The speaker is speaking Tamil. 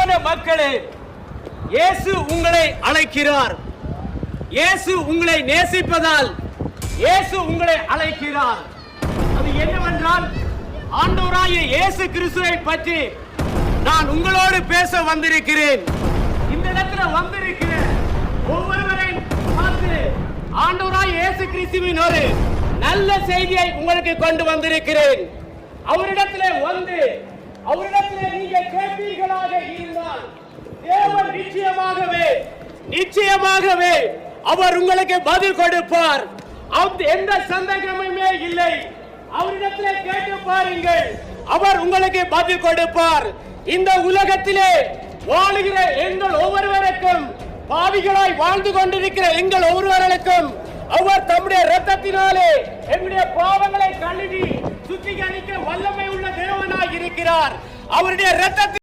அன்பான மக்களே, இயேசு உங்களை அழைக்கிறார். இயேசு உங்களை நேசிப்பதால் இயேசு உங்களை அழைக்கிறார். அது என்னவென்றால், ஆண்டவராகிய இயேசு கிறிஸ்துவை பற்றி நான் உங்களோடு பேச வந்திருக்கிறேன். இந்த இடத்துல வந்திருக்கிற ஒவ்வொருவரையும் பார்த்து ஆண்டவராகிய இயேசு கிறிஸ்துவின் ஒரு நல்ல செய்தியை உங்களுக்கு கொண்டு வந்திருக்கிறேன். அவரிடத்திலே வந்து அவரிடத்திலே நீங்கள் கேட்பீர்களாக இருந்தால் தேவன் நிச்சயமாகவே அவர் உங்களுக்கு பதில் கொடுப்பார். எந்த சந்தேகமுமே இல்லை. அவரிடத்திலே கேட்டு பாருங்கள், அவர் உங்களுக்கு பதில் கொடுப்பார். இந்த உலகத்திலே வாழுகிற எங்கள் ஒவ்வொருவருக்கும், பாவிகளாய் வாழ்ந்து கொண்டிருக்கிற எங்கள் ஒவ்வொருவருக்கும் அவர் தம்முடைய இரத்தத்தினாலே எங்களுடைய பாவங்களை கழுவி சுத்திகரிக்க வல்லமை உள்ள தேவனாய் இருக்கிறார். அவருடைய இரத்தத்தில்